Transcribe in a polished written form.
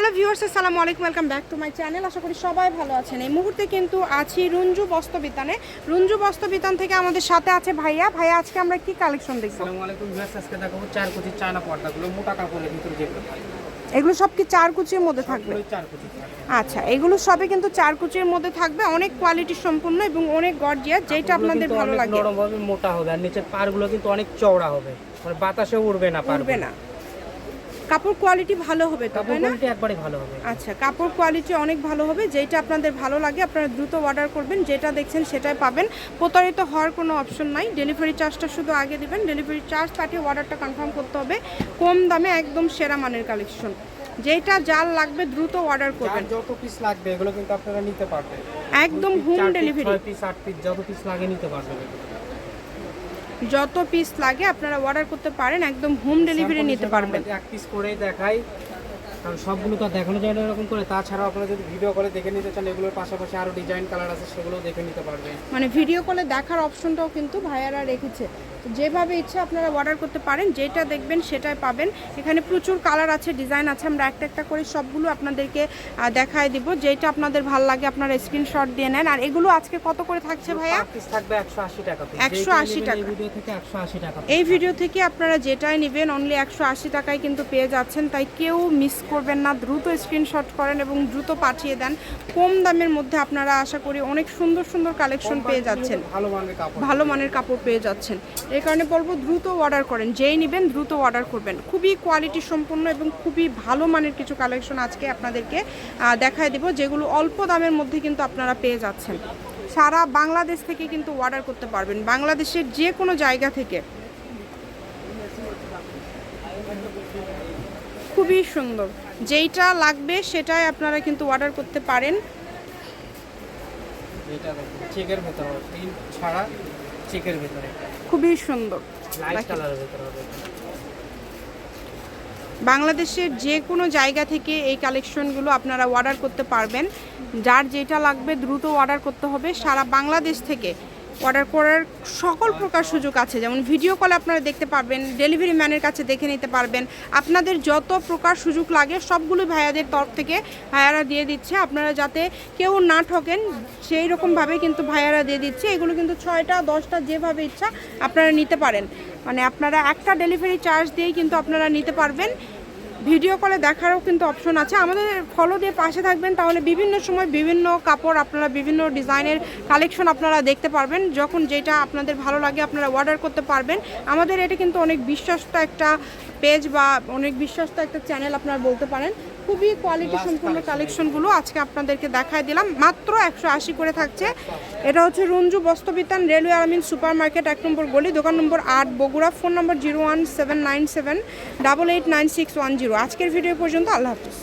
Hello viewers, আসসালামু আলাইকুম, welcome back to my channel. আশা করি সবাই ভালো আছেন। এই মুহূর্তে কিন্তু আছি রঞ্জু বস্ত্রবিতানে। রঞ্জু বস্ত্রবিতান থেকে আমাদের সাথে আছে ভাইয়া। আজকে আমরা কি কালেকশন দেখব? আসসালামু আলাইকুম ভিউয়ার্স, আজকে দেখাবো চার কুচি চায়না পর্দাগুলো মোটা কাপড়ের ভিতরে যেগুলো থাকবে। এগুলো সব কি চার কুচির মধ্যে থাকবে? চার কুচি থাকবে। আচ্ছা, এগুলো সবই কিন্তু চার কুচির মধ্যে থাকবে, অনেক কোয়ালিটি সম্পূর্ণ এবং অনেক গর্জিয়াস, যেটা আপনাদের ভালো লাগে। নরম হবে, মোটা হবে, আর নিচের পাড়গুলো কিন্তু অনেক চওড়া হবে, মানে বাতাসে উড়বে না, উড়বে না। কাপড় কোয়ালিটি ভালো হবে তো, তাই না? কোয়ালিটি একবারে ভালো হবে। আচ্ছা, কাপড় কোয়ালিটি অনেক ভালো হবে, যেটা আপনাদের ভালো লাগে আপনারা দ্রুত অর্ডার করবেন। যেটা দেখছেন সেটাই পাবেন, প্রতারিত হওয়ার কোনো অপশন নাই। ডেলিভারি চার্জটা শুধু আগে দিবেন, ডেলিভারি চার্জ পাঠিয়ে অর্ডারটা কনফার্ম করতে হবে। কম দামে একদম সেরা মানের কালেকশন, যেটা যার লাগবে দ্রুত অর্ডার করবেন। যত পিস লাগবে এগুলো কিন্তু আপনারা নিতে পারবেন, একদম হোম ডেলিভারি। 6 পিস 8 পিস যত পিস লাগে নিতে পারবেন। যত পিস লাগে আপনারা অর্ডার করতে পারেন, একদম হোম ডেলিভারি নিতে পারবেন। এক পিস করে দেখাই, কারণ সবগুলো তো দেখানো যায় না এরকম করে। তাছাড়াও আপনারা যদি ভিডিও করে দেখে নিতে চান, এগুলোর পাশাপাশি আরও ডিজাইন কালার আছে, সেগুলো দেখে নিতে পারবেন। মানে ভিডিও কলে দেখার অপশনটাও কিন্তু ভাইয়ারা রেখেছে, তো যেভাবে ইচ্ছা আপনারা অর্ডার করতে পারেন, যেটা দেখবেন সেটাই পাবেন। এখানে প্রচুর কালার আছে, ডিজাইন আছে, আমরা একটা একটা করে সবগুলো আপনাদেরকে দেখায় দিব। যেটা আপনাদের ভালো লাগে আপনারা স্ক্রিনশট দিয়ে নেন। আর এগুলো আজকে কত করে থাকছে ভাইয়া? পিস থাকবে 180 টাকা। 180 টাকা। এই ভিডিও থেকে 180 টাকা। এই ভিডিও থেকে আপনারা যেটাই নেবেন অনলি 180 টাকায় কিন্তু পেয়ে যাচ্ছেন। তাই কেউ মিস করবেন না, দ্রুত স্ক্রিনশট করেন এবং দ্রুত পাঠিয়ে দেন। কম দামের মধ্যে আপনারা আশা করি অনেক সুন্দর সুন্দর কালেকশন পেয়ে যাচ্ছেন, ভালো মানের কাপড় পেয়ে যাচ্ছেন। এই কারণে বলবো দ্রুত অর্ডার করেন, যেই নেবেন দ্রুত অর্ডার করবেন। খুবই কোয়ালিটি সম্পন্ন এবং খুবই ভালো মানের কিছু কালেকশন আজকে আপনাদেরকে দেখায় দেব, যেগুলো অল্প দামের মধ্যে কিন্তু আপনারা পেয়ে যাচ্ছেন। সারা বাংলাদেশ থেকে কিন্তু অর্ডার করতে পারবেন, বাংলাদেশের যে কোনো জায়গা থেকে। খুবই সুন্দর, যেইটা লাগবে সেটাই আপনারা কিন্তু অর্ডার করতে পারেন। এটা দেখুন চেকের ভিতর হবে, প্রিন্ট ছাড়া চেকের ভিতরে, খুবই সুন্দর, লাইট কালারের ভিতর হবে। বাংলাদেশের যে কোনো জায়গা থেকে এই কালেকশনগুলো আপনারা অর্ডার করতে পারবেন। যার যেটা লাগবে দ্রুত অর্ডার করতে হবে। সারা বাংলাদেশ থেকে অর্ডার করার সকল প্রকার সুযোগ আছে, যেমন ভিডিও কলে আপনারা দেখতে পারবেন, ডেলিভারি ম্যানের কাছে দেখে নিতে পারবেন। আপনাদের যত প্রকার সুযোগ লাগে সবগুলো ভাইয়াদের তরফ থেকে ভাইয়ারা দিয়ে দিচ্ছে। আপনারা যাতে কেউ না ঠকেন সেই রকমভাবে কিন্তু ভাইয়ারা দিয়ে দিচ্ছে। এগুলো কিন্তু 6টা 10টা যেভাবে ইচ্ছা আপনারা নিতে পারেন, মানে আপনারা একটা ডেলিভারি চার্জ দিয়েই কিন্তু আপনারা নিতে পারবেন। ভিডিও কলে দেখারও কিন্তু অপশন আছে। আমাদের ফলো দিয়ে পাশে থাকবেন, তাহলে বিভিন্ন সময় বিভিন্ন কাপড় আপনারা বিভিন্ন ডিজাইনের কালেকশন আপনারা দেখতে পারবেন। যখন যেটা আপনাদের ভালো লাগে আপনারা অর্ডার করতে পারবেন। আমাদের এটা কিন্তু অনেক বিশ্বস্ত একটা পেজ বা অনেক বিশ্বস্ত একটা চ্যানেল আপনারা বলতে পারেন। খুবই কোয়ালিটি সম্পূর্ণ কালেকশনগুলো আজকে আপনাদেরকে দেখায় দিলাম। মাত্র 180 করে থাকছে। এটা হচ্ছে Ranju বস্ত্রবিতান, railway Armin super market, 1 নম্বর গলি, দোকান নম্বর 8, বগুড়া। ফোন নম্বর 01797889610। আজকের ভিডিও পর্যন্ত, আল্লাহ হাফিজ।